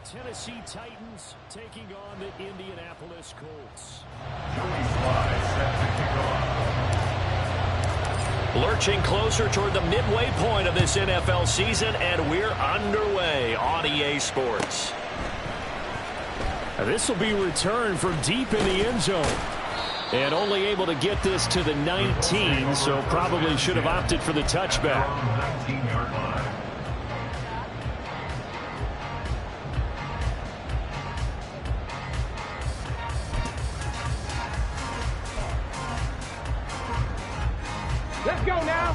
Tennessee Titans taking on the Indianapolis Colts. Lurching closer toward the midway point of this NFL season, and we're underway on EA Sports. This will be returned from deep in the end zone. And only able to get this to the 19, so probably should have opted for the touchback. Let's go now.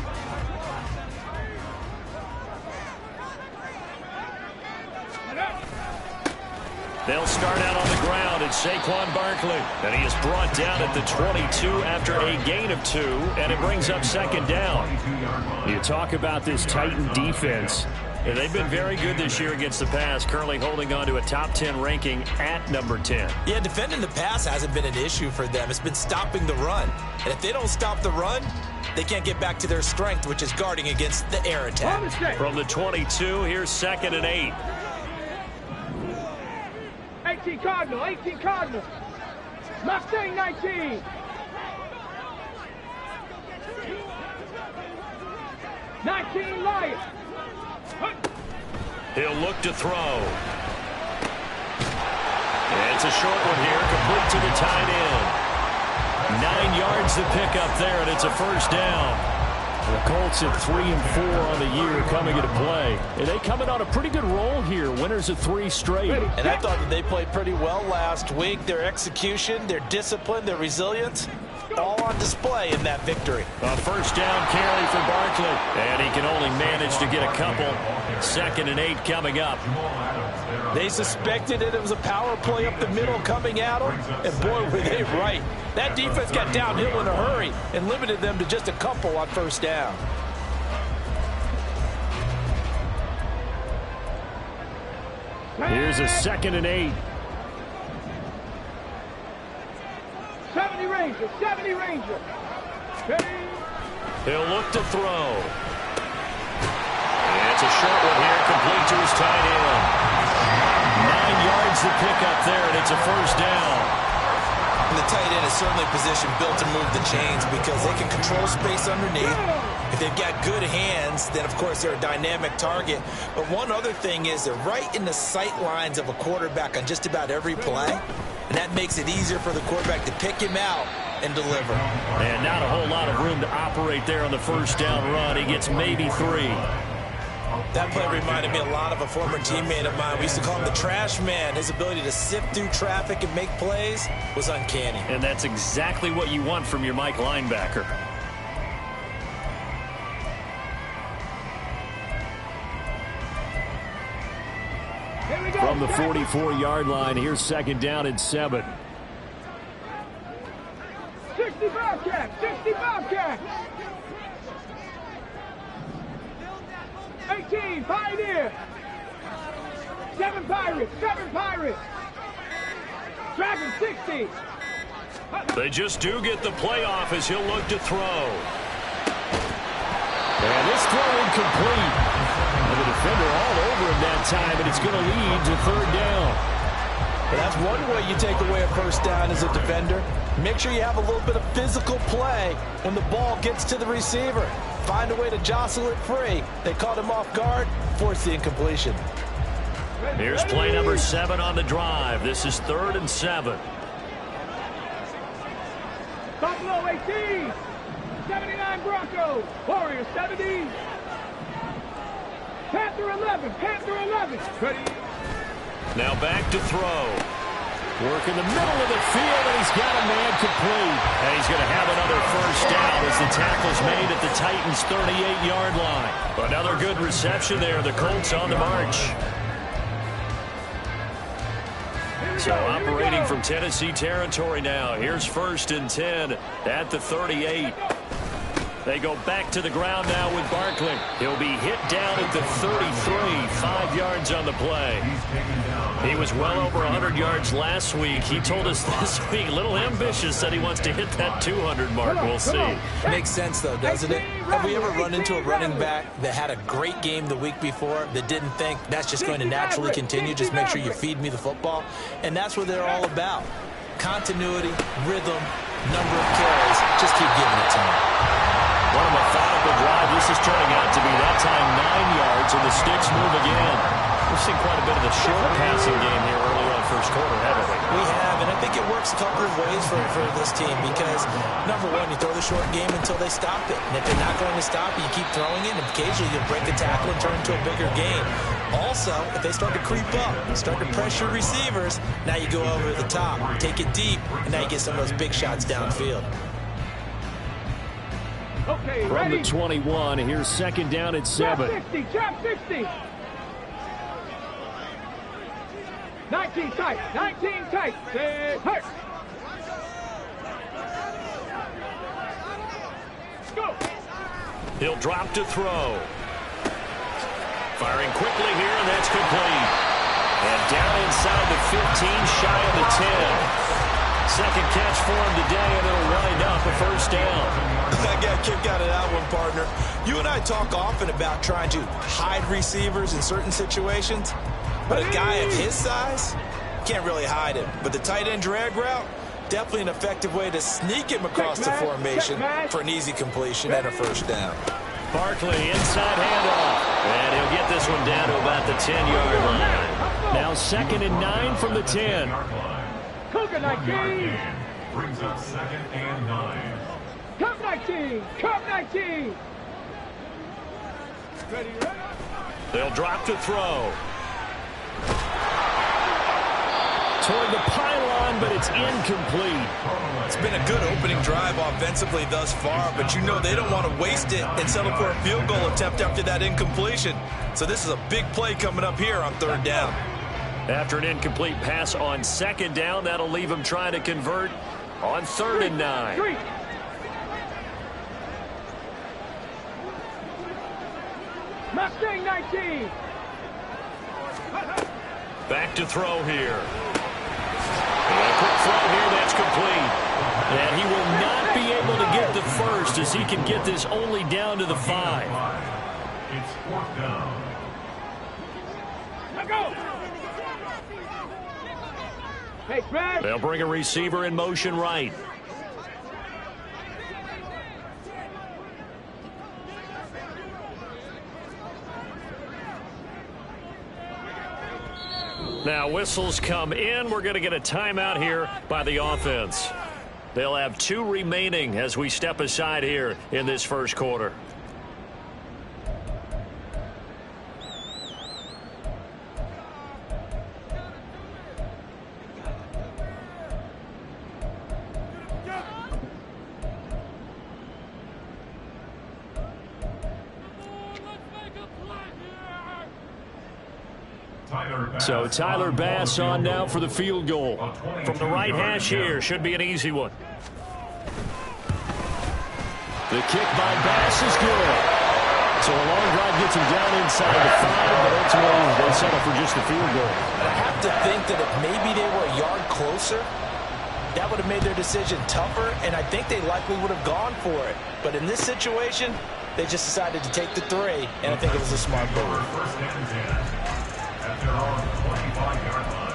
They'll start out on the ground. It's Saquon Barkley. And he is brought down at the 22 after a gain of 2. And it brings up second down. You talk about this Titan defense. And they've been very good this year against the pass, currently holding on to a top 10 ranking at number 10. Yeah, defending the pass hasn't been an issue for them. It's been stopping the run. And if they don't stop the run, they can't get back to their strength, which is guarding against the air attack. From the 22, here's 2nd and 8. 18 Cardinal, 18 Cardinal. Mustang 19. 19 Lion. He'll look to throw. And it's a short one here, complete to the tight end. 9 yards to pick up there, and it's a first down. The Colts at 3 and 4 on the year coming into play. And they coming on a pretty good roll here. Winners of 3 straight. And I thought that they played pretty well last week. Their execution, their discipline, their resilience, all on display in that victory. A first down carry for Barkley. And he can only manage to get a couple. 2nd and 8 coming up. They suspected it was a power play up the middle coming at them. And boy, were they right. That defense got downhill in a hurry and limited them to just a couple on first down. Here's a 2nd and 8. 70 Ranger, 70 Ranger. He'll look to throw. And it's a short one here, complete to his tight end. 9 yards to pick up there, and it's a first down. And the tight end is certainly a position built to move the chains because they can control space underneath. If they've got good hands, then of course they're a dynamic target. But one other thing is they're right in the sight lines of a quarterback on just about every play. And that makes it easier for the quarterback to pick him out and deliver. And not a whole lot of room to operate there on the first down run. He gets maybe 3. That play reminded me a lot of a former teammate of mine. We used to call him the trash man. His ability to sift through traffic and make plays was uncanny. And that's exactly what you want from your Mike linebacker. From the 44-yard line, here's 2nd down and 7. 60 Bobcats, 60 Bobcats. 18 Pioneer. 7 Pirates, 7 Pirates. Dragon 60. They just do get the playoff as he'll look to throw. And this throw incomplete. And the defender all over him that time, and it's going to lead to 3rd down. Well, that's one way you take away a first down as a defender. Make sure you have a little bit of physical play when the ball gets to the receiver. Find a way to jostle it free. They caught him off guard, forced the incompletion. Here's play number 7 on the drive. This is 3rd and 7. Buffalo 18. 79 Broncos. Warriors 70. Panther 11. Panther 11. Ready. Now back to throw. Work in the middle of the field, and he's got a man complete. And he's going to have another first down as the tackle's made at the Titans' 38-yard line. Another good reception there. The Colts on the march. So operating from Tennessee territory now. Here's 1st and 10 at the 38. They go back to the ground now with Barkley. He'll be hit down at the 33, 5 yards on the play. He was well over 100 yards last week. He told us this week, a little ambitious, said he wants to hit that 200 mark. We'll see. Makes sense, though, doesn't it? Have we ever run into a running back that had a great game the week before that didn't think that's just going to naturally continue? Just make sure you feed me the football. And that's what they're all about. Continuity, rhythm, number of carries. Just keep giving it to me. What a methodical drive. This is turning out to be that time 9 yards, and the sticks move again. We've seen quite a bit of the short passing game here early on first quarter, haven't we? We have, and I think it works a couple of ways for this team because, number one, you throw the short game until they stop it. And if they're not going to stop it, you keep throwing it, and occasionally you'll break a tackle and turn into a bigger game. Also, if they start to creep up, start to pressure receivers, now you go over the top, take it deep, and now you get some of those big shots downfield. Okay, From ready? the 21, here's second down at 7. Drop 60. 19 tight. 19 tight. Stay hurt. Go. He'll drop to throw. Firing quickly here, and that's complete. And down inside the 15, shy of the 10. Second catch for him today, and it'll wind up a first down. I got a kick out of that one, partner. You and I talk often about trying to hide receivers in certain situations, but a guy of his size can't really hide him. But the tight end drag route, definitely an effective way to sneak him across the formation for an easy completion and a first down. Barkley, inside handoff. And he'll get this one down to about the 10-yard line. Now 2nd and 9 from the 10. Cougar 19. Brings up 2nd and 9. Cup 19. Cup 19. Ready, ready. They'll drop to throw. Toward the pylon, but it's incomplete. It's been a good opening drive offensively thus far, but you know they don't want to waste it and settle for a field goal attempt after that incompletion. So this is a big play coming up here on 3rd down. After an incomplete pass on 2nd down, that'll leave him trying to convert on 3rd and 9. 3. Mustang 19. Back to throw here. And a quick throw here, that's complete. And he will not be able to get the first as he can get this only down to the 5. It's 4th down. Let go. Hey, Fred. They'll bring a receiver in motion right. Now whistles come in. We're going to get a timeout here by the offense. They'll have 2 remaining as we step aside here in this first quarter. So Tyler Bass on now for the field goal. From the right hash here, should be an easy one. The kick by Bass is good. So a long drive gets him down inside the 5, but ultimately they settle for just the field goal. I have to think that if maybe they were a yard closer, that would have made their decision tougher, and I think they likely would have gone for it. But in this situation, they just decided to take the 3, and I think it was a smart move. First and 10. At their own 25-yard line.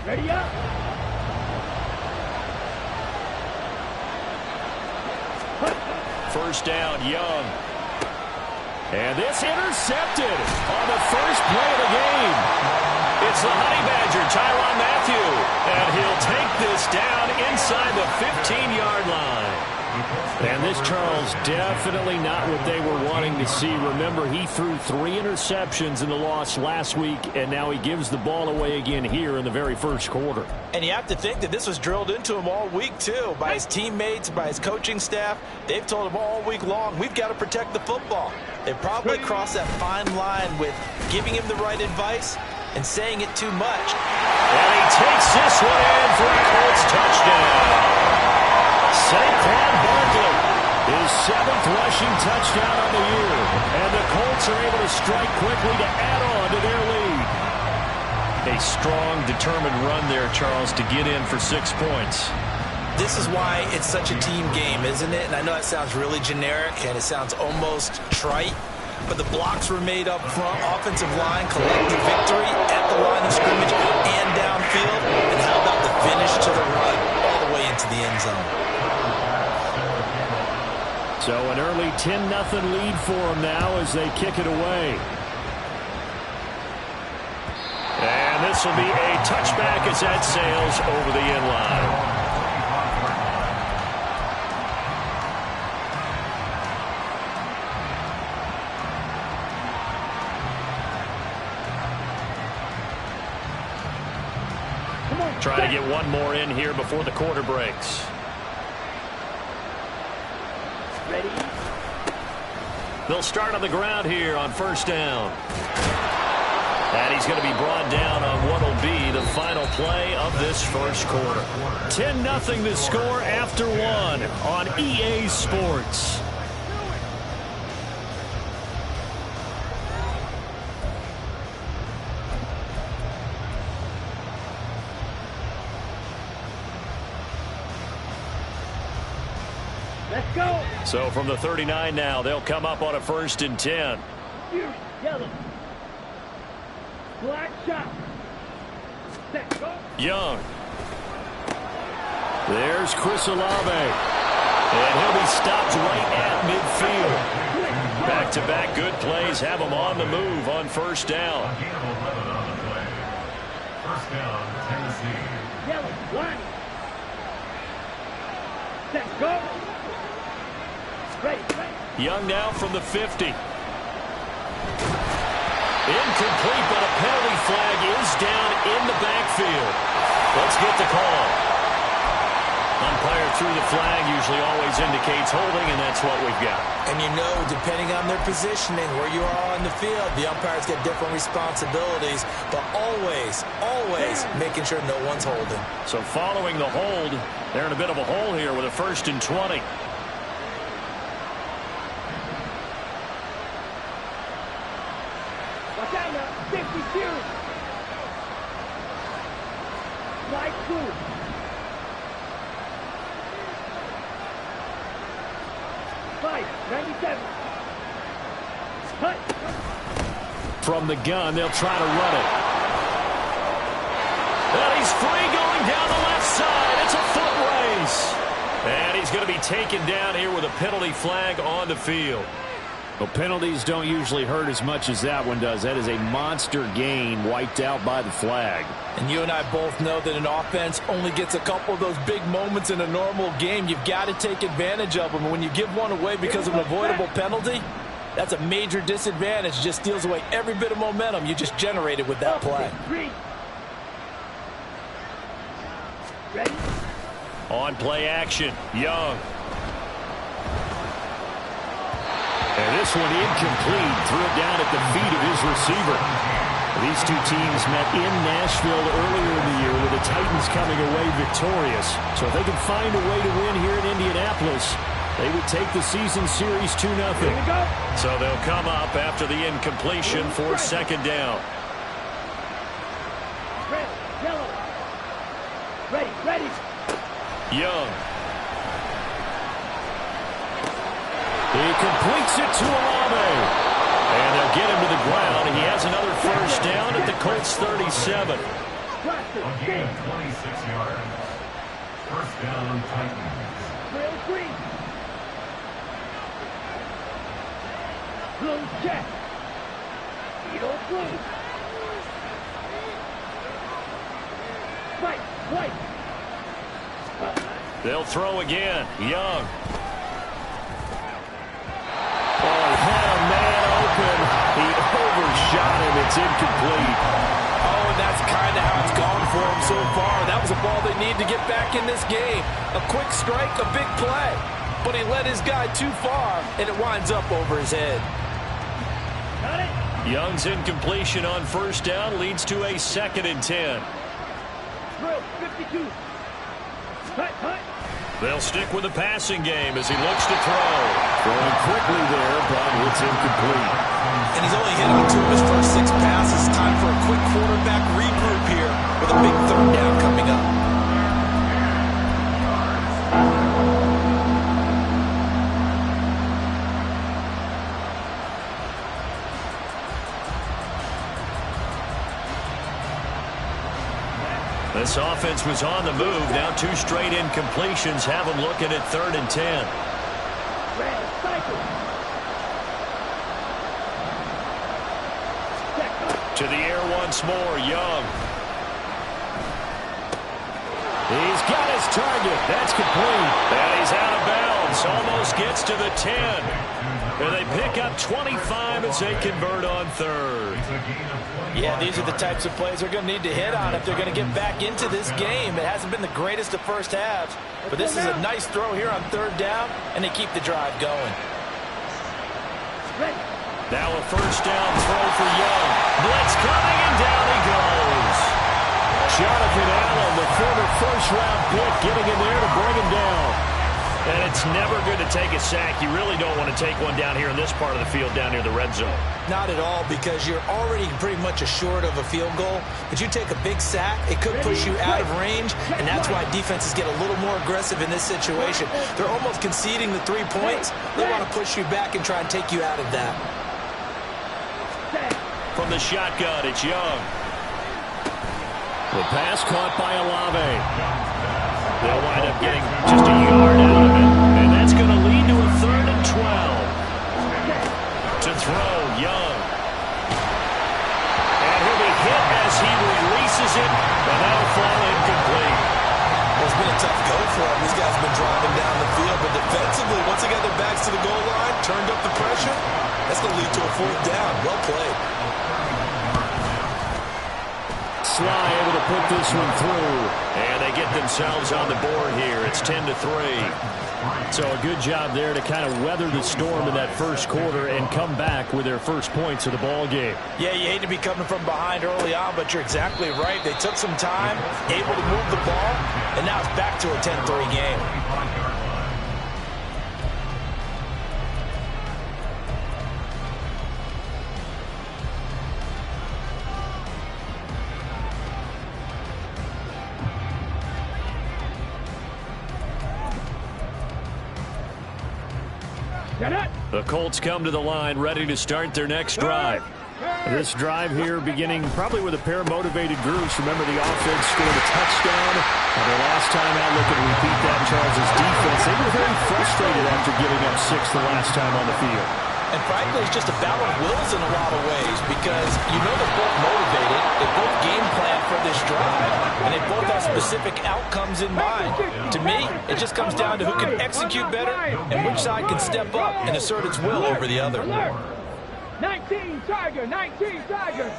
Ready up. First down, Young. And this intercepted on the first play of the game. It's the Honey Badger, Tyrann Mathieu. And he'll take this down inside the 15-yard line. And this, Charles, definitely not what they were wanting to see. Remember, he threw 3 interceptions in the loss last week, and now he gives the ball away again here in the very first quarter. And you have to think that this was drilled into him all week, too, by his teammates, by his coaching staff. They've told him all week long, we've got to protect the football. They probably crossed that fine line with giving him the right advice and saying it too much. And he takes this one in for a Colts touchdown. Saquon Barkley, his 7th rushing touchdown on the year. And the Colts are able to strike quickly to add on to their lead. A strong, determined run there, Charles, to get in for 6 points. This is why it's such a team game, isn't it? And I know that sounds really generic and it sounds almost trite, but the blocks were made up front. Offensive line collected victory at the line of scrimmage and downfield. And how about the finish to the run all the way into the end zone? So an early 10-0 lead for them now as they kick it away. And this will be a touchback as that sails over the end line. Try to get one more in here before the quarter breaks. Ready? They'll start on the ground here on first down. And he's going to be brought down on what will be the final play of this first quarter. 10-0 the score after 1 on EA Sports. Let's go. So from the 39 now, they'll come up on a 1st and 10. Yellow. Black shot. Set. Go. Young. There's Chris Olave. And he'll be stopped right at midfield. Back-to-back good plays have him on the move on first down. A gain of 11 on the play. First down, Tennessee. Yellow. Line. Set. Go. Ready. Young now from the 50. Incomplete, but a penalty flag is down in the backfield. Let's get the call. Umpire threw the flag, usually always indicates holding, and that's what we've got. And you know, depending on their positioning, where you are on the field, the umpires get different responsibilities, but always making sure no one's holding. So following the hold, they're in a bit of a hole here with a 1st and 20. Watch out now. 52. Slide through. Five. 97. Cut. From the gun, they'll try to run it. And he's free going down the left side. It's a foot race. And he's going to be taken down here with a penalty flag on the field. Well, penalties don't usually hurt as much as that one does. That is a monster gain wiped out by the flag. And you and I both know that an offense only gets a couple of those big moments in a normal game. You've got to take advantage of them. And when you give one away because of an avoidable penalty, that's a major disadvantage. Just steals away every bit of momentum you just generated with that play. Ready? On play action, Young. And this one incomplete. Threw it down at the feet of his receiver. These two teams met in Nashville earlier in the year with the Titans coming away victorious. So if they can find a way to win here in Indianapolis, they would take the season series 2-0. So they'll come up after the incompletion for 2nd down. Red, yellow. Ready. Young. He completes it to Olave. And they'll get him to the ground. He has another 1st down at the Colts 37. A gain of 26 yards. First down, Titans. Real green. Blue check. Beetle blue. White. They'll throw again. Young. It's incomplete. Oh, and that's kind of how it's gone for him so far. That was a ball they need to get back in this game. A quick strike, a big play. But he led his guy too far, and it winds up over his head. Young's incompletion on first down leads to a 2nd and 10. 52. They'll stick with the passing game as he looks to throw. Throwing quickly there, but it's incomplete. And he's only hitting 2 of his first 6 passes. Time for a quick quarterback regroup here with a big 3rd down coming up. This offense was on the move. Now 2 straight incompletions have them looking at 3rd and 10. To the air once more, Young. He's got his target. That's complete. And he's out of bounds. Almost gets to the 10. And they pick up 25 as they convert on 3rd. Yeah, these are the types of plays they're going to need to hit on if they're going to get back into this game. It hasn't been the greatest of first halves, but this is a nice throw here on 3rd down, and they keep the drive going. Now a first down throw for Young. Blitz coming, and down he goes. Jonathan Allen, the former first-round pick, getting in there to bring him down. And it's never good to take a sack. You really don't want to take one down here in this part of the field, down near the red zone. Not at all, because you're already pretty much assured of a field goal. But you take a big sack, it could push you out of range, and that's why defenses get a little more aggressive in this situation. They're almost conceding the 3 points. They want to push you back and try and take you out of that. From the shotgun, it's Young. The pass caught by Olave. They'll wind up getting just a yard out of it. And that's going to lead to a 3rd and 12. To throw, Young. And he'll be hit as he releases it. And that'll fall incomplete. Well, it's been a tough go for him. These guys have been driving down the field. But defensively, once they got their backs to the goal line, turned up the pressure, that's going to lead to a 4th down. Well played. Sly able to put this one through. And they get themselves on the board here. It's 10-3. So a good job there to kind of weather the storm in that first quarter and come back with their first points of the ball game. Yeah, you hate to be coming from behind early on, but you're exactly right. They took some time, able to move the ball, and now it's back to a 10-3 game. The Colts come to the line ready to start their next drive. This drive here beginning probably with a pair of motivated groups. Remember, the offense scored a touchdown. And the last time out, look at repeat that, Charles' defense. They were very frustrated after giving up 6 the last time on the field. And frankly, it's just a battle of wills in a lot of ways because you know they're both motivated, they both game plan for this drive, and they both have specific outcomes in mind. To me, it just comes down to who can execute better and which side can step up and assert its will over the other. 19 Tiger, 19 Tiger.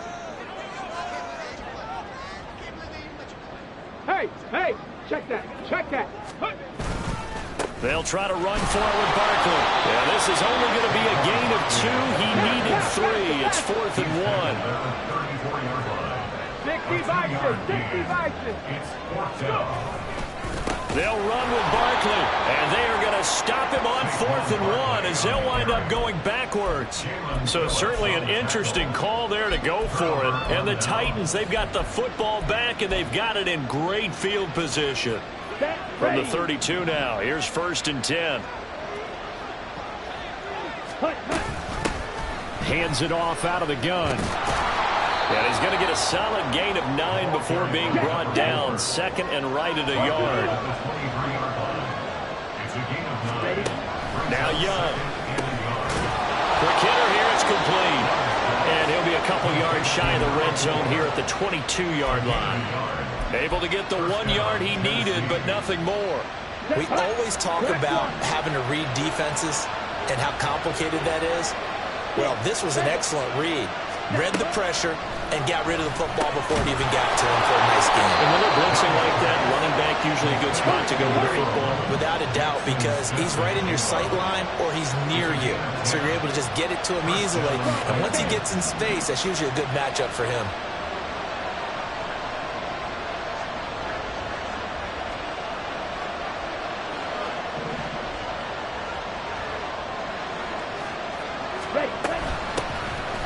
Hey, check that. They'll try to run for it with Barkley. Yeah, this is only going to be a gain of 2. He needed 3. It's 4th and 1. 60 Bison. They'll run with Barkley, and they are going to stop him on 4th and 1 as they'll wind up going backwards. So certainly an interesting call there to go for it. And the Titans, they've got the football back, and they've got it in great field position. From the 32 now, here's 1st and 10. Hands it off out of the gun. And he's going to get a solid gain of 9 before being brought down. 2nd and right at a yard. Now Young. Quick hitter here, it's complete. And he'll be a couple yards shy of the red zone here at the 22-yard line. Able to get the 1 yard he needed, but nothing more. We always talk about having to read defenses and how complicated that is. Well, this was an excellent read. read the pressure, and got rid of the football before it even got to him for a nice game. And when they're blitzing like that, running back usually a good spot to go with the football. Without a doubt, because he's right in your sight line or he's near you. So you're able to just get it to him easily. And once he gets in space, that's usually a good matchup for him.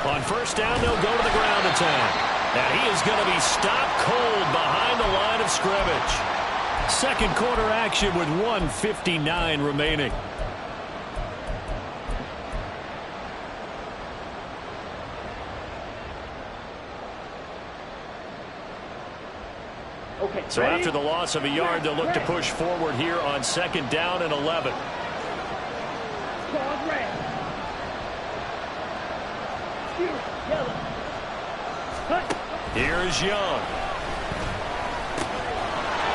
On first down, they'll go to the ground attack. And he is going to be stopped cold behind the line of scrimmage. Second quarter action with 1:59 remaining. Okay, So ready? after the loss of a yard, they'll look to push forward here on second down and 11. Pause red. Shoot, yellow. Cut. Here is Young.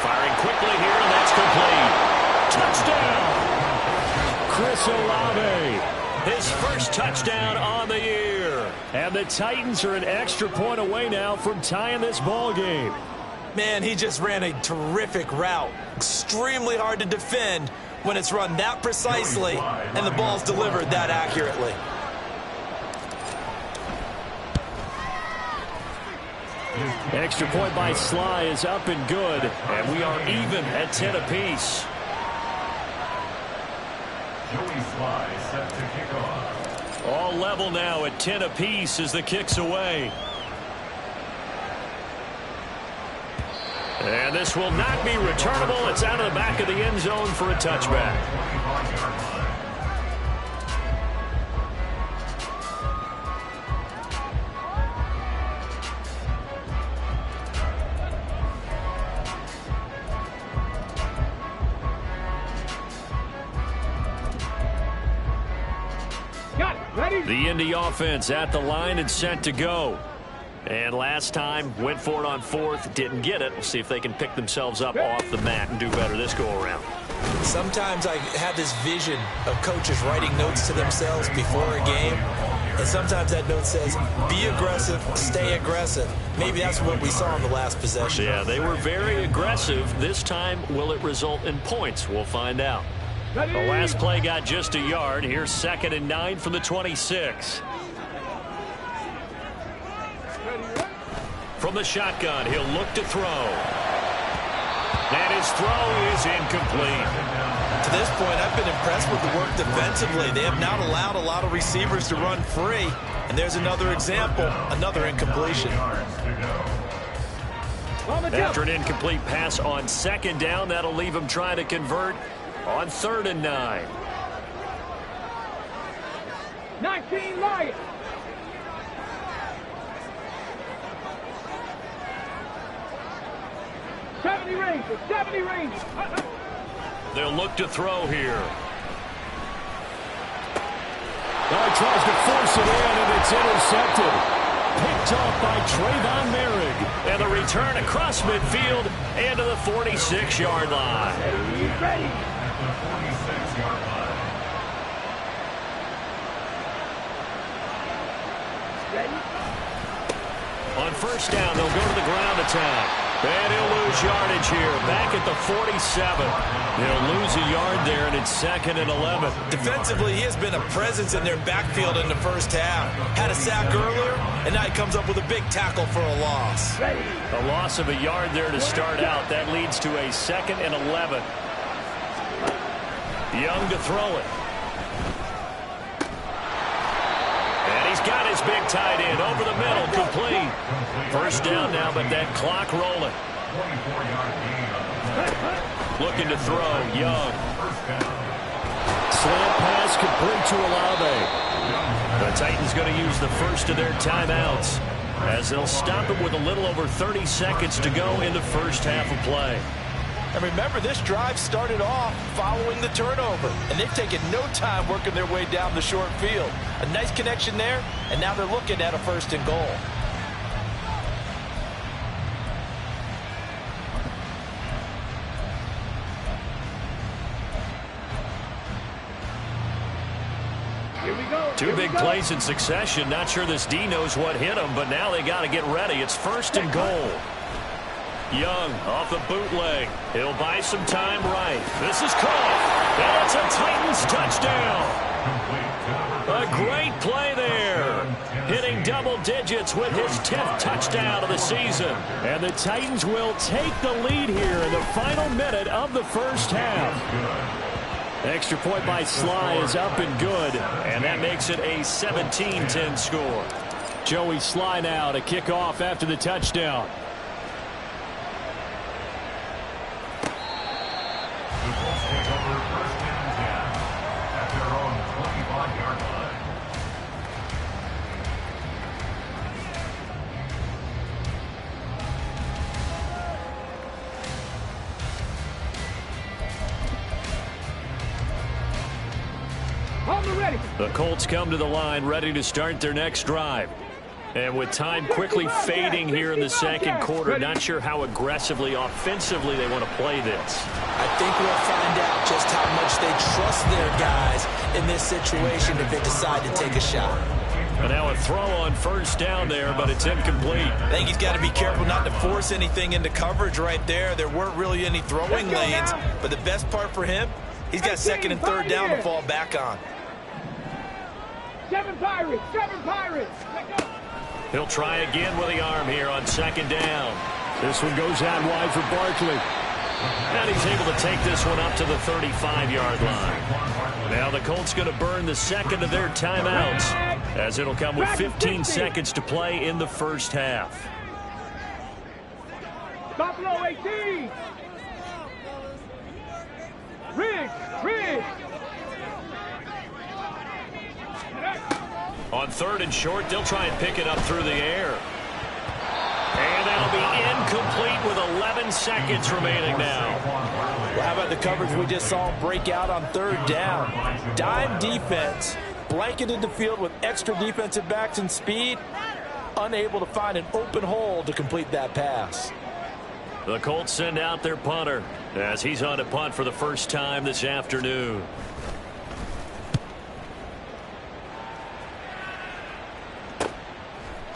Firing quickly here, and that's complete. Touchdown! Chris Olave. His first touchdown on the year. And the Titans are an extra point away now from tying this ball game. Man, he just ran a terrific route. Extremely hard to defend when it's run that precisely and the ball's delivered that accurately. Extra point by Sly is up and good, and we are even at 10 apiece. Joey Sly set to kick off. All level now at 10 apiece as the kick's away. And this will not be returnable. It's out of the back of the end zone for a touchback. Got it. Ready? The Indy offense at the line and set to go. And last time, went for it on fourth, didn't get it. We'll see if they can pick themselves up off the mat and do better this go-around. Sometimes I have this vision of coaches writing notes to themselves before a game, and sometimes that note says, be aggressive, stay aggressive. Maybe that's what we saw in the last possession. Yeah, they were very aggressive. This time, will it result in points? We'll find out. The last play got just a yard. Here's 2nd and 9 from the 26. From the shotgun, he'll look to throw. And his throw is incomplete. To this point, I've been impressed with the work defensively. They have not allowed a lot of receivers to run free. And there's another example, another incompletion. After an incomplete pass on 2nd down, that'll leave him trying to convert on 3rd and 9. 19 Lions. Seventy range. They'll look to throw here. Now he tries to force it in, and it's intercepted. Picked off by Trayvon Merrick. And the return across midfield and to the 46-yard line. Ready. At the 46-yard line. Ready. On first down, they'll go to the ground attack. And he'll lose yardage here. Back at the 47. He'll lose a yard there, and it's 2nd and 11. Defensively, he has been a presence in their backfield in the first half. Had a sack earlier, and now he comes up with a big tackle for a loss. Ready. A loss of a yard there to start out. That leads to a 2nd and 11. Young to throw it. And he's got his big tight end over the middle, complete. First down now, but that clock rolling. 24-yard gain. Looking to throw, Young. Slant pass complete to Olave. The Titans going to use the first of their timeouts as they'll stop it with a little over 30 seconds to go in the first half of play. And remember, this drive started off following the turnover, and they've taken no time working their way down the short field. A nice connection there, and now they're looking at a 1st and goal. Here we Two big plays in succession. Not sure this D knows what hit him, but now they got to get ready. It's 1st and goal. Young off the bootleg. He'll buy some time right. This is caught. And it's a Titans touchdown. A great play there. Hitting double digits with his 10th touchdown of the season. And the Titans will take the lead here in the final minute of the first half. Extra point by Sly is up and good. And that makes it a 17-10 score. Joey Sly now to kick off after the touchdown. The Colts come to the line ready to start their next drive. And with time quickly fading here in the second quarter, not sure how aggressively, offensively they want to play this. I think we'll find out just how much they trust their guys in this situation if they decide to take a shot. And now a throw on 1st down there, but it's incomplete. I think he's got to be careful not to force anything into coverage right there. There weren't really any throwing lanes, but the best part for him, he's got 2nd and 3rd down to fall back on. 7 Pirates! 7 Pirates! He'll try again with the arm here on 2nd down. This one goes out wide for Barkley. And he's able to take this one up to the 35-yard line. Now the Colts going to burn the 2nd of their timeouts, as it'll come with 15 seconds to play in the first half. Buffalo 18! Riggs! On 3rd and short, they'll try and pick it up through the air. And that'll be incomplete with 11 seconds remaining now. Well, how about the coverage we just saw break out on 3rd down? Dime defense, blanketed the field with extra defensive backs and speed, unable to find an open hole to complete that pass. The Colts send out their punter as he's on to punt for the first time this afternoon.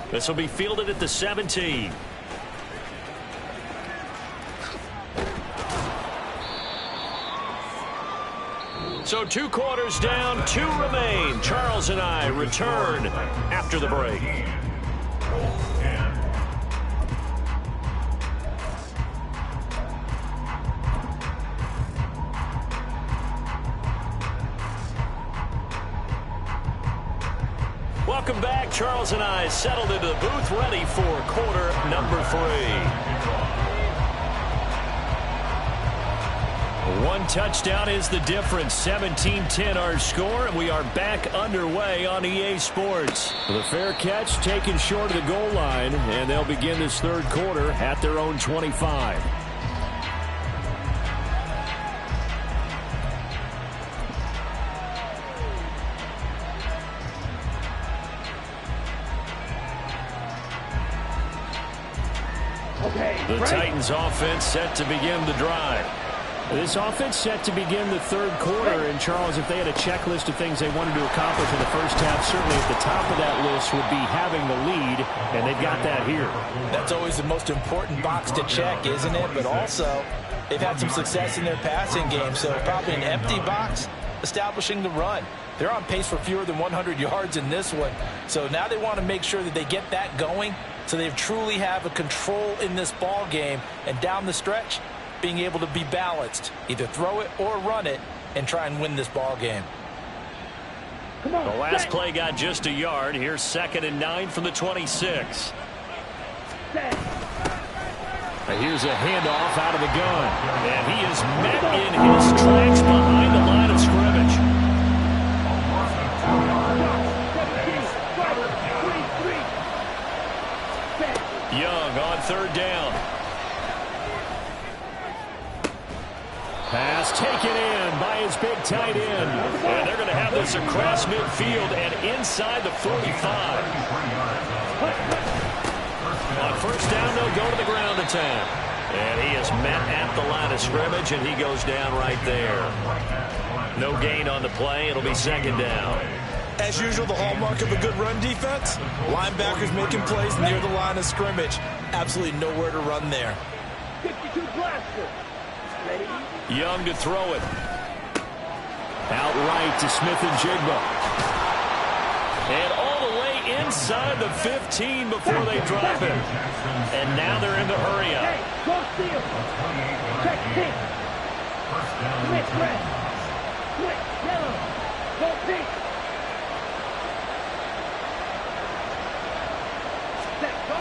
This will be fielded at the 17. So 2 quarters down, 2 remain. Charles and I return after the break. Welcome back. Charles and I settled into the booth, ready for quarter number 3. 1 touchdown is the difference. 17-10 our score, and we are back underway on EA Sports. The fair catch taken short of the goal line, and they'll begin this 3rd quarter at their own 25. The Titans offense set to begin the drive. This offense set to begin the 3rd quarter. And, Charles, if they had a checklist of things they wanted to accomplish in the first half, certainly at the top of that list would be having the lead, and they've got that here. That's always the most important box to check, isn't it? But also, they've had some success in their passing game, so probably an empty box establishing the run. They're on pace for fewer than 100 yards in this one. So now they want to make sure that they get that going so they truly have a control in this ball game, and down the stretch, being able to be balanced, either throw it or run it, and try and win this ball game. The last play got just a yard. Here's 2nd and 9 from the 26. Here's a handoff out of the gun. And he is met in his tracks behind the line of scrimmage. Young on 3rd down. Pass taken in by his big tight end. And they're going to have this across midfield and inside the 45. On 1st down, they'll go to the ground attack. And he is met at the line of scrimmage, and he goes down right there. No gain on the play. It'll be 2nd down. As usual, the hallmark of a good run defense, linebackers making plays near the line of scrimmage. Absolutely nowhere to run there. 52 blaster. Ready? Young to throw it. Outright to Smith and Jigba. And all the way inside the 15 before they drop it. And now they're in the hurry up. Hey, go steal. Check pink. Switch red. Switch yellow. Go pink. Set, go.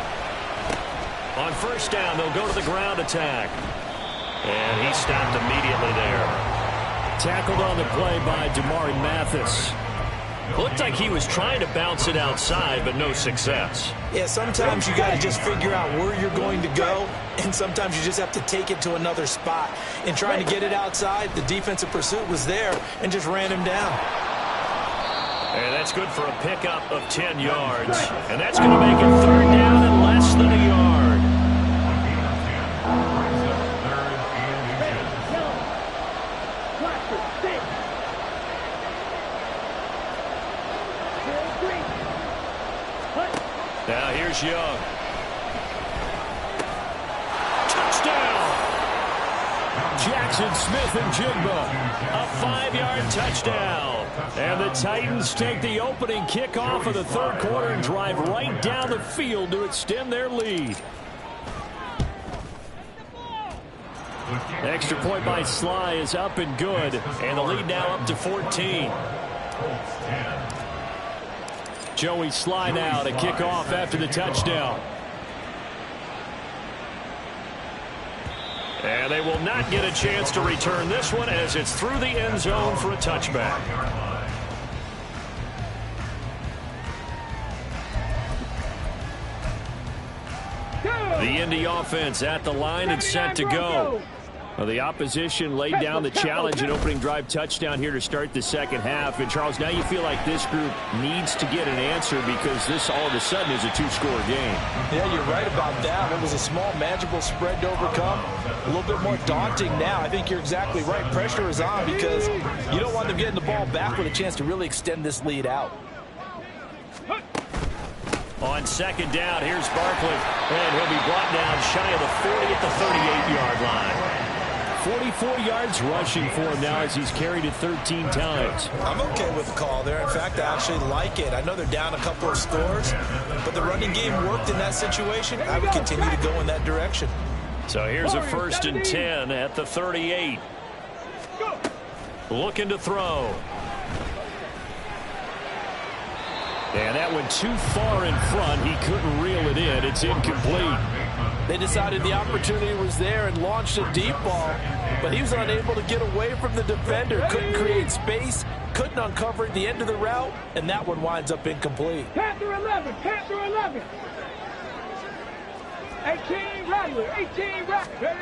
On first down, they'll go to the ground attack. And he stopped immediately there. Tackled on the play by Damari Mathis. Looked like he was trying to bounce it outside, but no success. Yeah, sometimes you got to just figure out where you're going to go, and sometimes you just have to take it to another spot. In trying to get it outside, the defensive pursuit was there and just ran him down. And that's good for a pickup of 10 yards. And that's going to make it third down and less than a yard. Now here's Young. Touchdown! Jackson Smith and Jigba. A 5-yard touchdown. And the Titans take the opening kickoff of the third quarter and drive right down the field to extend their lead. Extra point by Sly is up and good. And the lead now up to 14. Joey Sly now to kick off after the touchdown. And they will not get a chance to return this one as it's through the end zone for a touchback. The Indy offense at the line and set to go. Well, the opposition laid down the challenge and opening drive touchdown here to start the second half. And, Charles, now you feel like this group needs to get an answer because this all of a sudden is a two-score game. Yeah, you're right about that. It was a small, manageable spread to overcome. A little bit more daunting now. I think you're exactly right. Pressure is on because you don't want them getting the ball back with a chance to really extend this lead out. On second down, here's Barkley. And he'll be brought down shy of the 40 at the 38-yard line. 44 yards rushing for him now as he's carried it 13 times. I'm okay with the call there. In fact, I actually like it. I know they're down a couple of scores, but the running game worked in that situation. I would continue to go in that direction. So here's a 1st and 10 at the 38. Looking to throw. And that went too far in front. He couldn't reel it in. It's incomplete. They decided the opportunity was there and launched a deep ball, but he was unable to get away from the defender. Couldn't create space, couldn't uncover the end of the route, and that one winds up incomplete. Panther 11, Panther 11. 18 Rattler, 18 Rattler.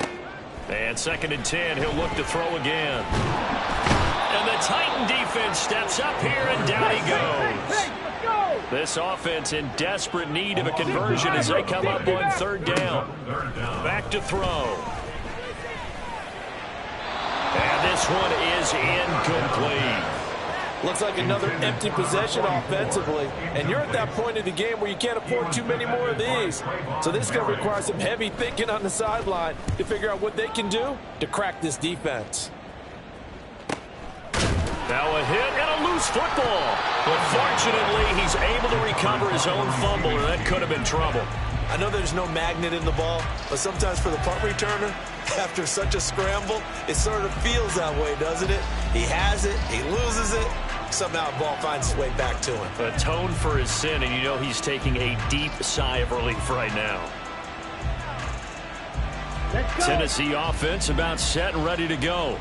And 2nd and 10, he'll look to throw again. And the Titan defense steps up here, and down he goes. This offense in desperate need of a conversion as they come up on 3rd down. Back to throw. And this one is incomplete. Looks like another empty possession offensively. And you're at that point in the game where you can't afford too many more of these. So this is going to require some heavy thinking on the sideline to figure out what they can do to crack this defense. Now a hit and a loose football. But fortunately, he's able to recover his own fumble, or that could have been trouble. I know there's no magnet in the ball, but sometimes for the punt returner, after such a scramble, it sort of feels that way, doesn't it? He has it, he loses it, somehow the ball finds its way back to him. Atone for his sin, and you know he's taking a deep sigh of relief right now. Tennessee offense about set and ready to go.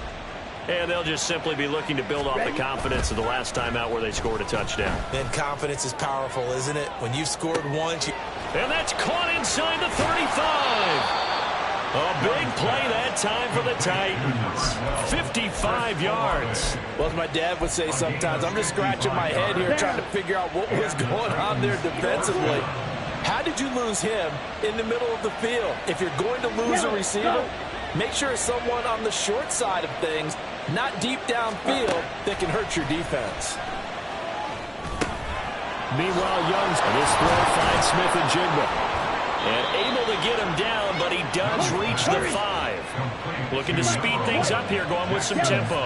And they'll just simply be looking to build off the confidence of the last time out where they scored a touchdown. And confidence is powerful, isn't it? When you've scored once. And that's caught inside the 35. A big play that time for the Titans. 55 yards. Well, as my dad would say sometimes, I'm just scratching my head here trying to figure out what was going on there defensively. How did you lose him in the middle of the field? If you're going to lose a receiver, make sure it's someone on the short side of things, not deep downfield, that can hurt your defense. Meanwhile, Young's this throw finds Smith and Jigba. And able to get him down, but he does reach the 5. Looking to speed things up here, going with some tempo.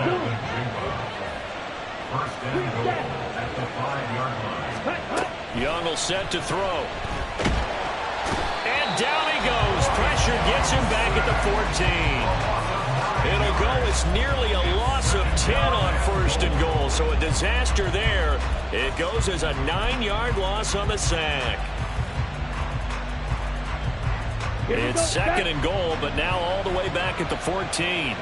First and goal at the 5-yard line. Young will set to throw. And down he goes. Pressure gets him back at the 14. It'll go as nearly a loss of 10 on first and goal. So a disaster there. It goes as a 9-yard loss on the sack. It's second and goal, but now all the way back at the 14.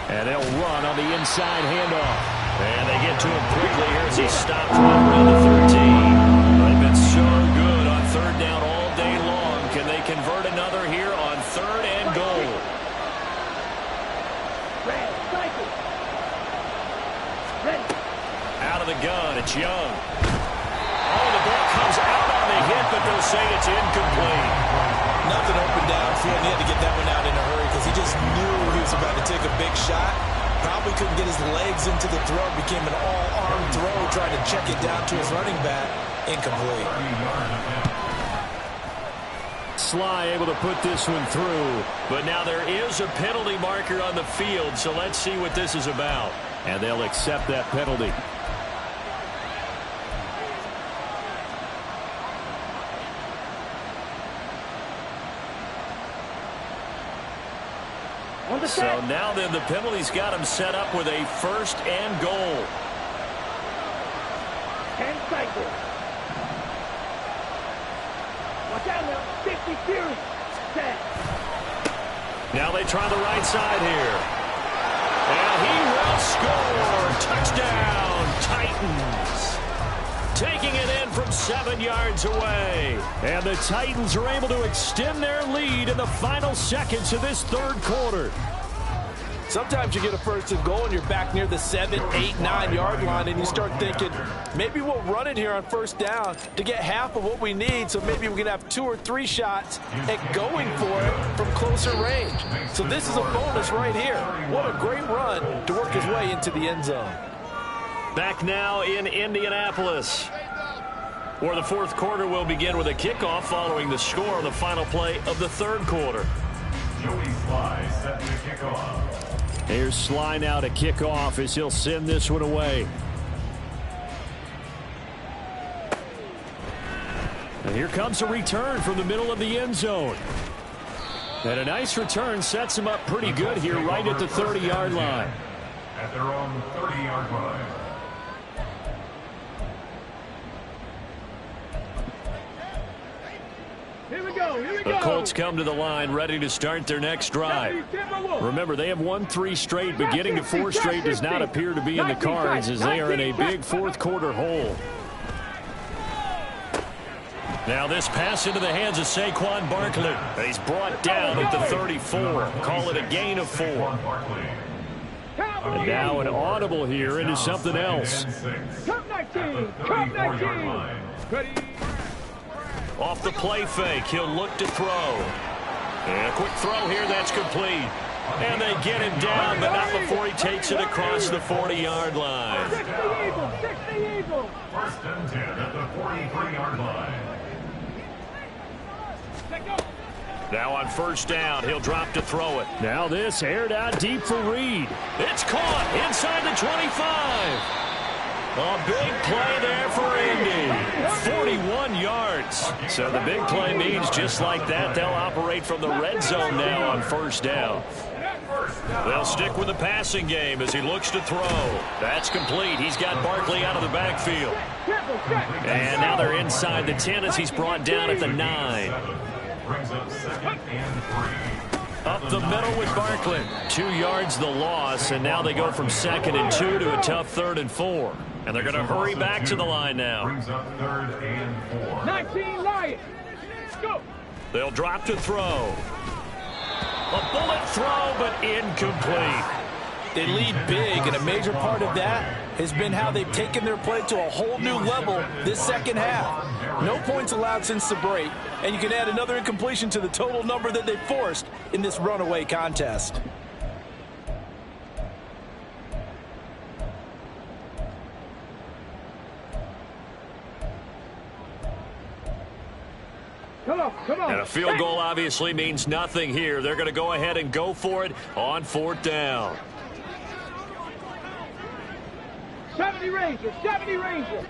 And they'll run on the inside handoff. And they get to him quickly here as he stops right around the 13. They've been so good on third down all day long. Can they convert another here on third and goal? Out of the gun, it's Young. Oh, the ball comes out on the hit, but they'll say it's incomplete. Nothing open downfield. He had to get that one out in a hurry because he just knew he was about to take a big shot. Probably couldn't get his legs into the throw. Became an all-arm throw, trying to check it down to his running back. Incomplete. Sly able to put this one through. But now there is a penalty marker on the field, so let's see what this is about. And they'll accept that penalty. So now then the penalty's got him set up with a first and goal. 10 cycles. Watch out now. 50 series. Set. Now they try the right side here. And he will score. Touchdown, Titans. Taking it in from 7 yards away. And the Titans are able to extend their lead in the final seconds of this third quarter. Sometimes you get a first and goal and you're back near the 7, 8, 9-yard line and you start thinking, maybe we'll run it here on first down to get half of what we need, so maybe we can have 2 or 3 shots at going for it from closer range. So this is a bonus right here. What a great run to work his way into the end zone. Back now in Indianapolis, where the fourth quarter will begin with a kickoff following the score on the final play of the third quarter. Joey Sly set to kick off. Here's Sly now to kick off as he'll send this one away. And here comes a return from the middle of the end zone. And a nice return sets him up pretty good here right at the 30-yard line. At their own 30-yard line. Here we go. Here we The go. Colts come to the line ready to start their next drive. Remember, they have won 3 straight, but getting to 4 straight does not appear to be in the cards as they are in a big fourth quarter hole. Now this pass into the hands of Saquon Barkley. He's brought down at the 34. Call it a gain of 4. And now an audible here into something else. Cup 19. Cup 19. Ready. Off the play fake, he'll look to throw. And a quick throw here, that's complete. And they get him down, but not before he takes it across the 40-yard line. 60 Eagles. 60 Eagles. First and 10 at the 43-yard line. Now on first down, he'll drop to throw it. Now this aired out deep for Reed. It's caught inside the 25. A big play there for Indy. 41 yards. So the big play means just like that, they'll operate from the red zone now on first down. They'll stick with the passing game as he looks to throw. That's complete. He's got Barkley out of the backfield. And now they're inside the 10 as he's brought down at the 9. Brings up second and 3. Up the middle with Barkley. 2 yards the loss, and now they go from second and 2 to a tough third and 4. And they're going to hurry back to the line now. Brings up third and 4. 19 Lions. Go. They'll drop to throw. A bullet throw, but incomplete. They lead big, and a major part of that has been how they've taken their play to a whole new level this second half. No points allowed since the break, and you can add another incompletion to the total number that they forced in this runaway contest. And a field goal obviously means nothing here. They're going to go ahead and go for it on 4th down. 70 Rangers, 70 Rangers.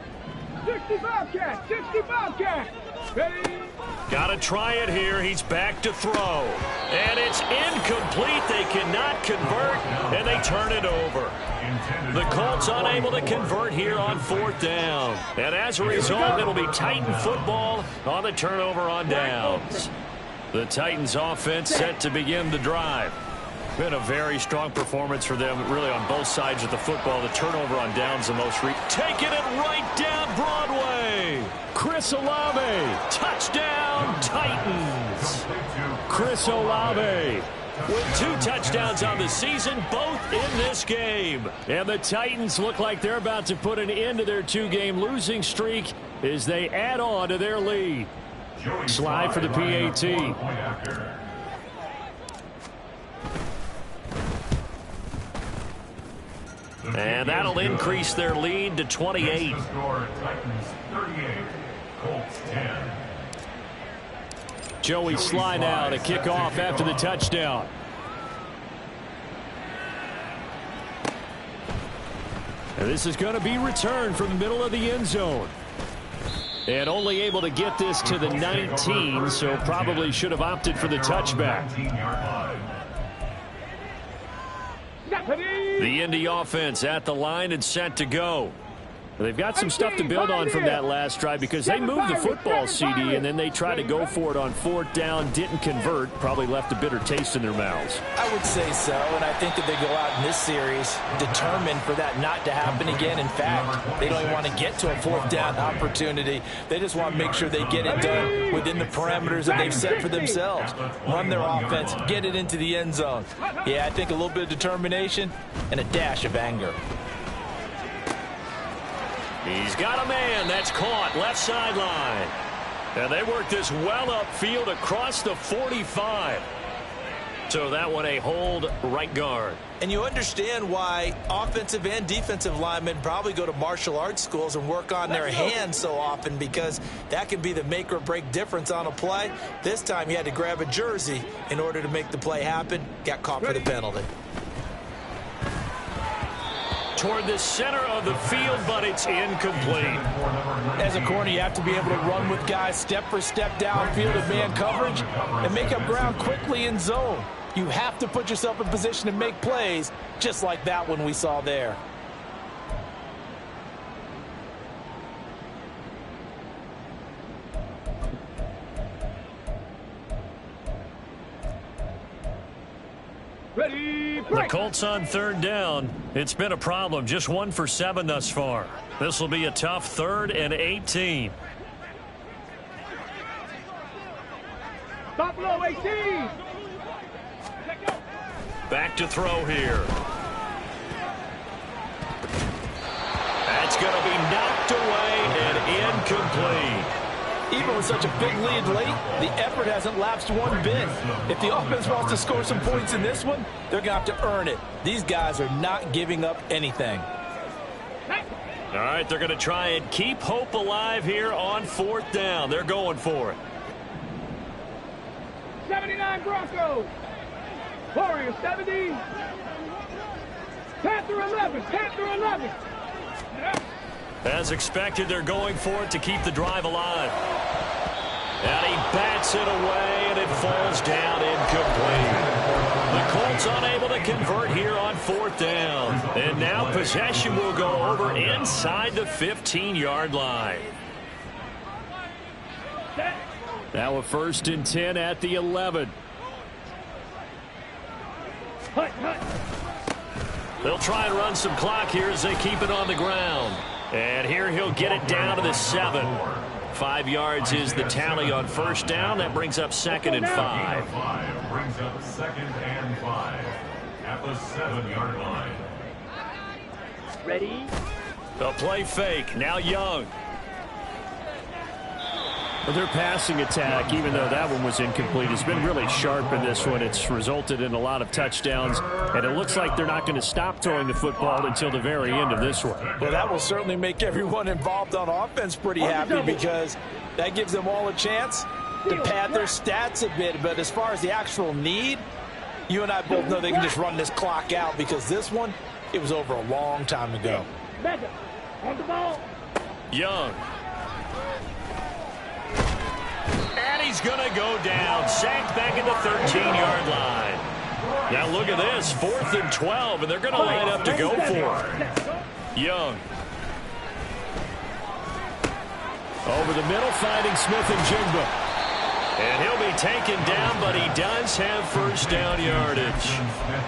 60 Bobcats, 60 Bobcats. Ready? Got to try it here. He's back to throw. And it's incomplete. They cannot convert, and they turn it over. The Colts unable to convert here on 4th down. And as a result, it'll be Titan football on the turnover on downs. The Titans offense set to begin the drive. Been a very strong performance for them, really on both sides of the football. The turnover on downs the most. Taking it right down Broadway. Chris Olave. Touchdown, Titans. Chris Olave with 2 touchdowns on the season, both in this game. And the Titans look like they're about to put an end to their 2-game losing streak as they add on to their lead. Slide for the PAT. And that'll increase their lead to 28. Joey Sly now to kick off after the touchdown. And this is going to be returned from the middle of the end zone. And only able to get this to the 19, so probably should have opted for the touchback. The Indy offense at the line and set to go. They've got some stuff to build on from that last drive because they moved the football, CD, and then they tried to go for it on 4th down, didn't convert, probably left a bitter taste in their mouths. I would say so, and I think that they go out in this series determined for that not to happen again. In fact, they don't even want to get to a 4th down opportunity. They just want to make sure they get it done within the parameters that they've set for themselves. Run their offense, get it into the end zone. Yeah, I think a little bit of determination and a dash of anger. He's got a man that's caught left sideline. And they work this well upfield across the 45. So that one a hold right guard. And you understand why offensive and defensive linemen probably go to martial arts schools and work on their hands so often, because that can be the make or break difference on a play. This time he had to grab a jersey in order to make the play happen. Got caught for the penalty. Toward the center of the field, but it's incomplete. As a corner, you have to be able to run with guys step for step downfield in man coverage and make up ground quickly in zone. You have to put yourself in position to make plays, just like that one we saw there. The Colts on 3rd down. It's been a problem. Just 1 for 7 thus far. This will be a tough 3rd and 18. Buffalo 18. Back to throw here. That's going to be knocked away and incomplete. Even with such a big lead late, the effort hasn't lapsed one bit. If the offense wants to score some points in this one, they're going to have to earn it. These guys are not giving up anything. All right, they're going to try and keep hope alive here on 4th down. They're going for it. 79 Broncos. Warriors 70. Panther 11. Panther 11. As expected, they're going for it to keep the drive alive. And he bats it away, and it falls down incomplete. The Colts unable to convert here on 4th down. And now possession will go over inside the 15-yard line. Now a 1st and 10 at the 11. They'll try and run some clock here as they keep it on the ground. And here he'll get it down to the 7. 5 yards is the tally on 1st down. That brings up 2nd and 5. Brings up 2nd and 5 at the 7-yard line. Ready? The play fake. Now Young. Well, their passing attack, even though that one was incomplete, has been really sharp in this one. It's resulted in a lot of touchdowns, and it looks like they're not going to stop throwing the football until the very end of this one. Well, that will certainly make everyone involved on offense pretty happy, because that gives them all a chance to pad their stats a bit, but as far as the actual need, you and I both know they can just run this clock out because this one, it was over a long time ago. On the ball. Young. And he's going to go down. Sacked back at the 13-yard line. Now look at this. 4th and 12, and they're going to line up to go for it. Young. Over the middle, finding Smith and Jigba. And he'll be taken down, but he does have first down yardage.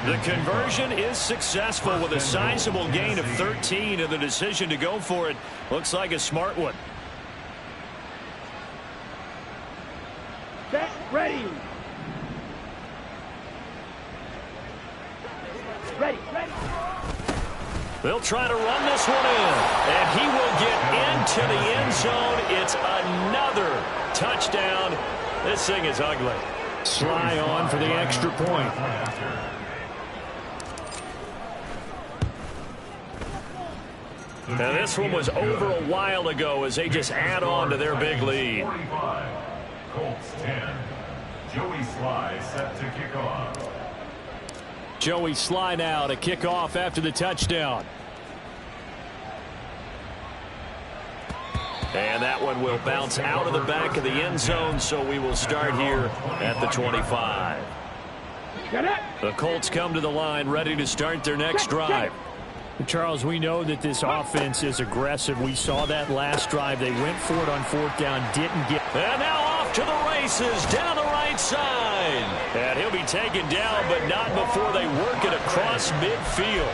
The conversion is successful with a sizable gain of 13, and the decision to go for it looks like a smart one. Set, ready. Ready. They'll try to run this one in, and he will get into the end zone. It's another touchdown. This thing is ugly. Sly on for the extra point. Now this one was over a while ago as they just add on to their big lead. 45, Colts 10. Joey Sly set to kick off. Joey Sly now to kick off after the touchdown. And that one will bounce out of the back of the end zone, so we will start here at the 25. The Colts come to the line ready to start their next drive. Charles, we know that this offense is aggressive. We saw that last drive. They went for it on 4th down, didn't get. And now off to the races down the right side. And he'll be taken down, but not before they work it across midfield.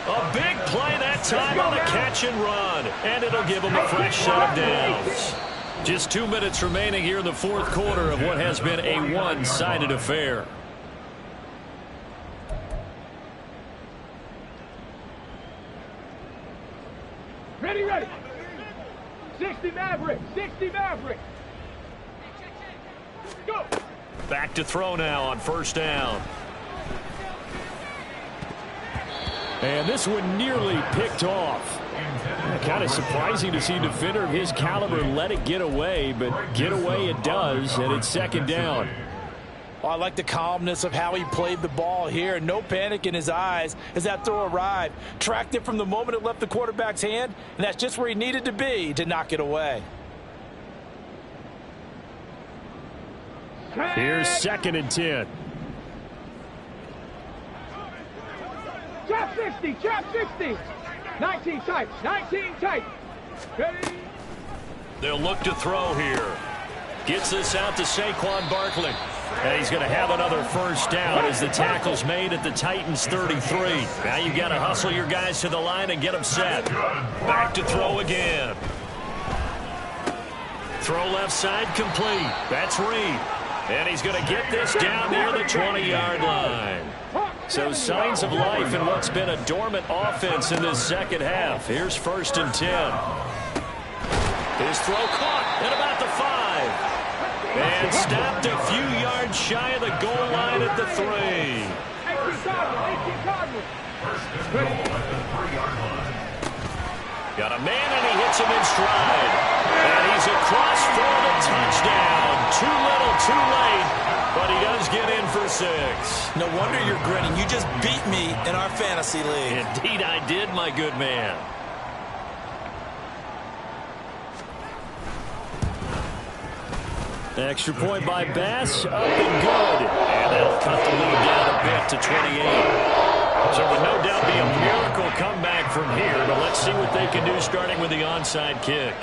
A big play that time on a catch and run, and it'll give them a fresh set of downs. Just 2 minutes remaining here in the 4th quarter of what has been a one-sided affair. Ready. 60 Mavericks. Go. Back to throw now on 1st down. And this one nearly picked off. Kind of surprising to see a defender of his caliber let it get away, but get away it does, and it's 2nd down. Well, I like the calmness of how he played the ball here. No panic in his eyes as that throw arrived. Tracked it from the moment it left the quarterback's hand, and that's just where he needed to be to knock it away. Here's 2nd and 10. Trap 60. 19 tight. Ready. They'll look to throw here. Gets this out to Saquon Barkley. And he's going to have another first down as the tackle's made at the Titans 33. Now you got to hustle your guys to the line and get them set. Back to throw again. Throw left side complete. That's Reed. And he's going to get this down near the 20-yard line. So signs of life in what's been a dormant offense in this second half. Here's 1st and 10. His throw caught at about the 5. And stopped a few yards shy of the goal line at the 3. 18 Cardinals. Got a man, and he hits him in stride. And he's across for the touchdown. Too little, too late. But he does get in for 6. No wonder you're grinning. You just beat me in our fantasy league. Indeed I did, my good man. Extra point by Bass, up and good. And that'll cut the lead down a bit to 28. So would no doubt be a miracle comeback from here, but let's see what they can do starting with the onside kick.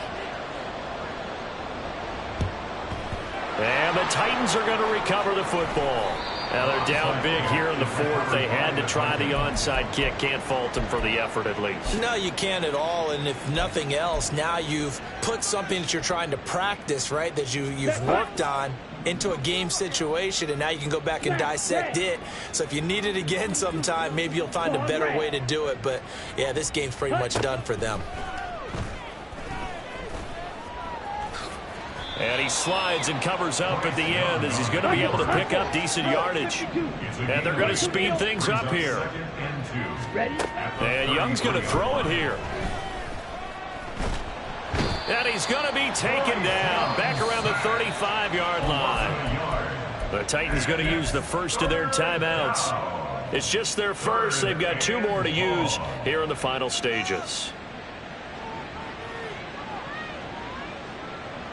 And the Titans are going to recover the football. Now they're down big here in the 4th. They had to try the onside kick. Can't fault them for the effort at least. No, you can't at all. And if nothing else, now you've put something that you're trying to practice, right, that you've worked on into a game situation, and now you can go back and dissect it. So if you need it again sometime, maybe you'll find a better way to do it. But, yeah, this game's pretty much done for them. And he slides and covers up at the end as he's going to be able to pick up decent yardage. And they're going to speed things up here. And Young's going to throw it here. And he's going to be taken down back around the 35-yard line. The Titans going to use the first of their timeouts. It's just their first. They've got 2 more to use here in the final stages.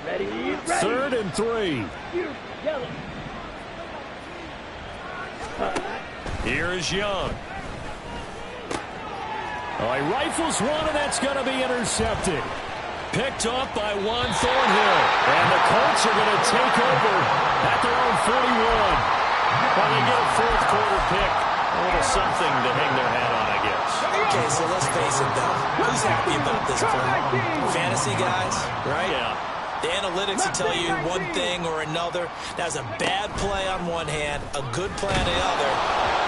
Ready. 3rd and 3. Here is Young. Oh, he rifles one, and that's going to be intercepted. Picked off by Juan Thornhill. And the Colts are going to take over at their own 41. Well, they get a 4th quarter pick. A little something to hang their hat on, I guess. Okay, so let's face it, though. Who's happy about this play? Fantasy guys, right? Yeah. The analytics will tell you one thing or another. That's a bad play on one hand, a good play on the other,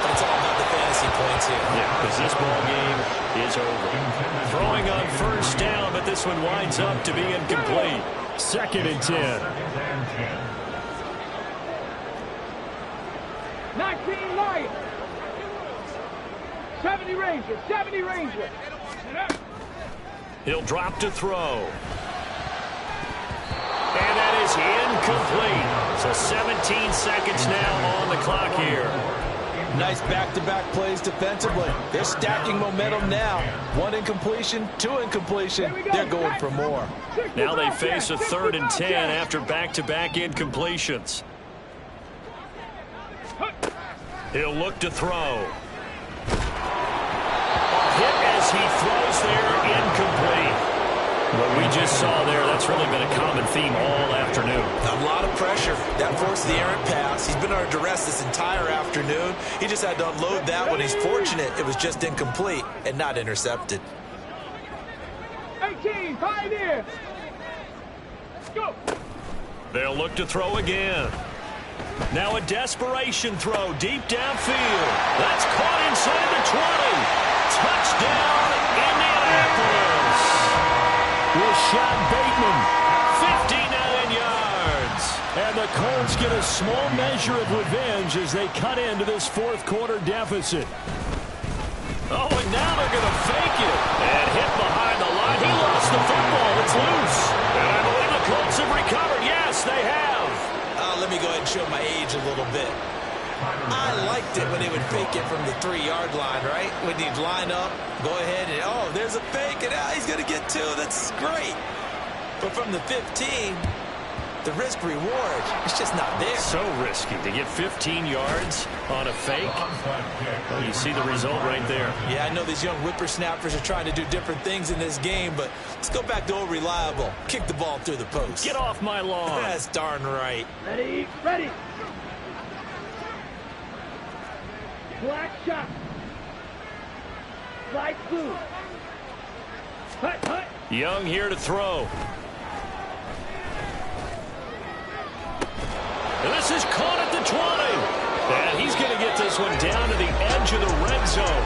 but it's all about the fantasy points here. Yeah, because this ball game is over. Throwing on 1st down, but this one winds up to be incomplete. 2nd and 10. 19 Lions. 70 Rangers. 70 Rangers. He'll drop to throw. And that is incomplete. So 17 seconds now on the clock here. Nice back-to-back plays defensively. They're stacking momentum now. 1 incompletion, 2 incompletion. They're going for more. Now they face a 3rd and 10 after back-to-back incompletions. He'll look to throw. Hit as he throws there, incomplete. What we just saw there, that's really been a common theme all afternoon. A lot of pressure. That forced the errant pass. He's been under duress this entire afternoon. He just had to unload that one. He's fortunate it was just incomplete and not intercepted. 18, Pioneer. Go. They'll look to throw again. Now a desperation throw deep downfield. That's caught inside the 20. Touchdown, Indianapolis. Rashad Bateman. 59 yards. And the Colts get a small measure of revenge as they cut into this 4th quarter deficit. Oh, and now they're going to fake it. And hit behind the line. He lost the football. It's loose. And I believe the Colts have recovered. Yes, they have. Let me go ahead and show my age a little bit. I liked it when they would fake it from the 3-yard line, right? When you'd line up, go ahead and, oh, there's a fake, and he's going to get 2. That's great. But from the 15, the risk-reward, it's just not there. So risky to get 15 yards on a fake. Well, you see the result right there. Yeah, I know these young whippersnappers are trying to do different things in this game, but let's go back to old reliable. Kick the ball through the post. Get off my lawn. That's darn right. Ready. Ready. Black shot. Light blue. Hut, hut. Young here to throw. And this is caught at the 20. And he's going to get this one down to the edge of the red zone.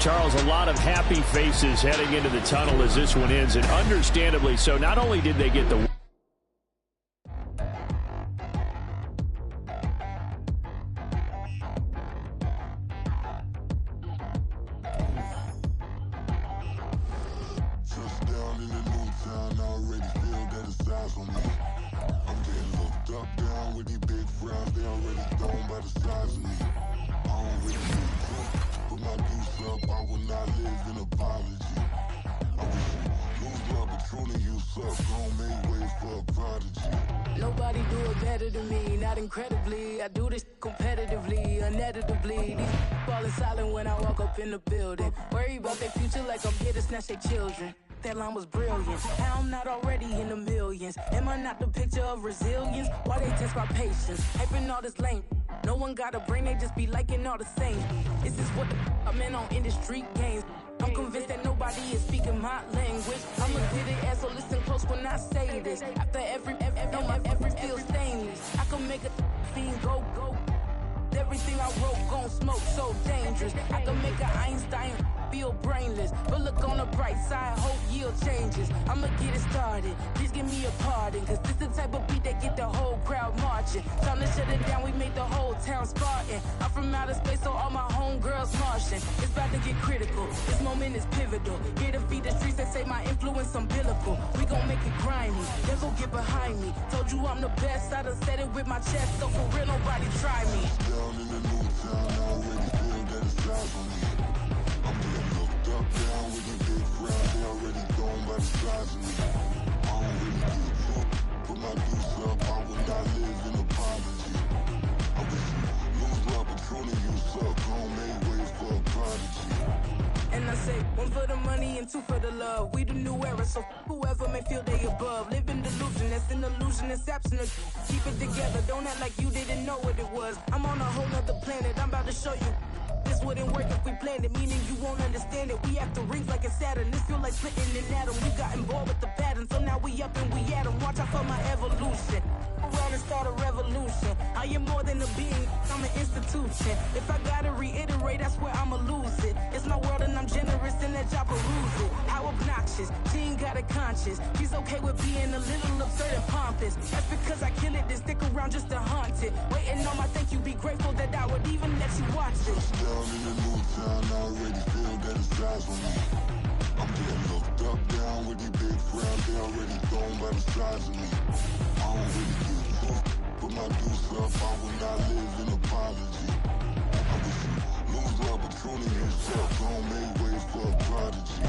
Charles, a lot of happy faces heading into the tunnel as this one ends, and understandably so. Not only did they get the Nobody do it better than me, not incredibly. I do this competitively, uneditably. These falling silent when I walk up in the building. Worry about their future like I'm here to snatch their children. That line was brilliant. How I'm not already in the millions. Am I not the picture of resilience? Why they test my patience? Hyping all this lame. No one got a brain, they just be liking all the same. This is what the I'm in on industry games. I'm convinced that nobody is speaking my language. I'm a good ass, so listen close when I say this. After every feel stainless. I can make a fiend go. Everything I wrote gon' smoke, so dangerous. I can make an Einstein feel brainless. But look on the bright side, hope yield changes. I'ma get it started, please give me a pardon. Cause this the type of beat that get the whole crowd marching. Time to shut it down, we made the whole town Spartan. I'm from outer space, so all my homegirls Martian. It's about to get critical, this moment is pivotal. Here to feed the streets, they say my influence umbilical. We gon' make it grimy, then go get behind me. Told you I'm the best, I done said it with my chest, so for real, nobody try me. Down in the new town, I already feel that it's time for me. I'm getting looked up, down with a big crowd, they already gone by the size of me. I don't really give a fuck, put my deuce up, I will not live in apology. I wish you lose the opportunity, you suck, home made ways for a prodigy. And I say, one for the money and two for the love. We the new era, so whoever may feel they above. Live in delusion, that's an illusion, it's absent. Keep it together, don't act like you didn't know what it was. I'm on a whole nother planet, I'm about to show you. This wouldn't work if we planned it, meaning you won't understand it. We have to rings like a Saturn, this feel like splitting an atom. We got involved with the pattern, so now we up and we at 'em. Watch out for my evolution. Around and start a revolution. I am more than a being, I'm an institution. If I gotta reiterate, that's where I'ma lose it. It's my world and I'm generous in that job peruse it. How obnoxious, she ain't got a conscience. She's okay with being a little absurd and pompous. That's because I kill it, then stick around just to haunt it. Waiting on my thank you, be grateful that I would even let you watch it. Down in the new town, I already feel that it's time for me. I'm getting looked up, down with the big crowd, they already gone by the size of me. I don't really give a fuck, put my deuce up, I will not live in apology. I wish you lose the opportunity, you suck, home made ways for a prodigy.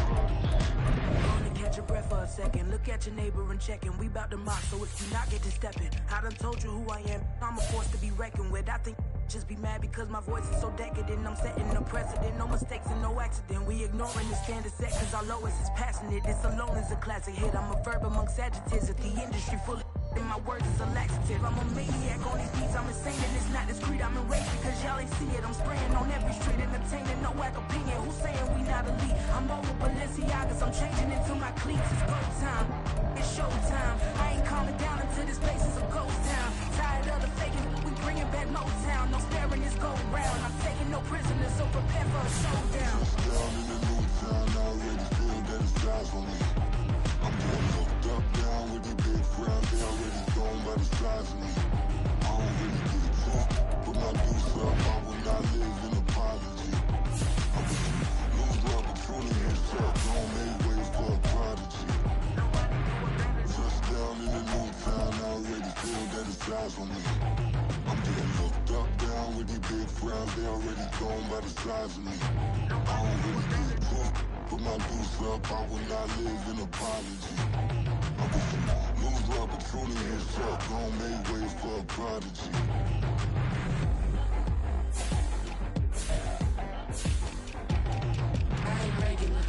Gonna catch your breath for a second. Look at your neighbor and checking. We bout to mock, so if you not get to stepping. I done told you who I am. I'm a force to be reckoned with. I think just be mad because my voice is so decadent. I'm setting a precedent. No mistakes and no accident. We ignoring the standard set cause our lowest is passionate. This alone is a classic hit. I'm a verb amongst adjectives. If the industry full of and my words is a laxative. I'm a maniac on these beats. I'm insane and it's not discreet. I'm enraged because y'all ain't see it. I'm spraying on every street, entertaining no whack opinion. Who's saying we not elite? I'm over Balenciagas. I'm changing into my cleats. It's go time. It's show time. I ain't calming down until this place is a ghost town. Tired of the faking. We bringing back Motown. No sparing this go round. I'm taking no prisoners, so prepare for a showdown. Down in the new town, I already feel that it's time for me. I'm getting looked up, down with the big crowd, they already gone by the size of me. I don't really give a fuck, put my deuce up, I will not live in apology. I wish you lose the opportunity, you suck, home made ways for a prodigy. Touchdown in the new town, I already feel that it's time for me. I'm getting looked up, down with the big crowd, they already gone by the size of me. I don't really give a fuck, put my deuce up, I will not live in apology. I wish you lose the opportunity, you suck, home made ways for a prodigy. I ain't regular.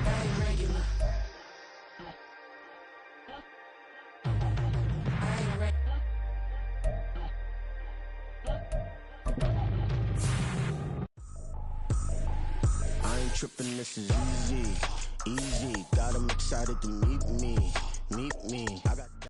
I ain't regular. I ain't regular. I ain't tripping, this is easy, easy. Got 'em excited to meet me. I got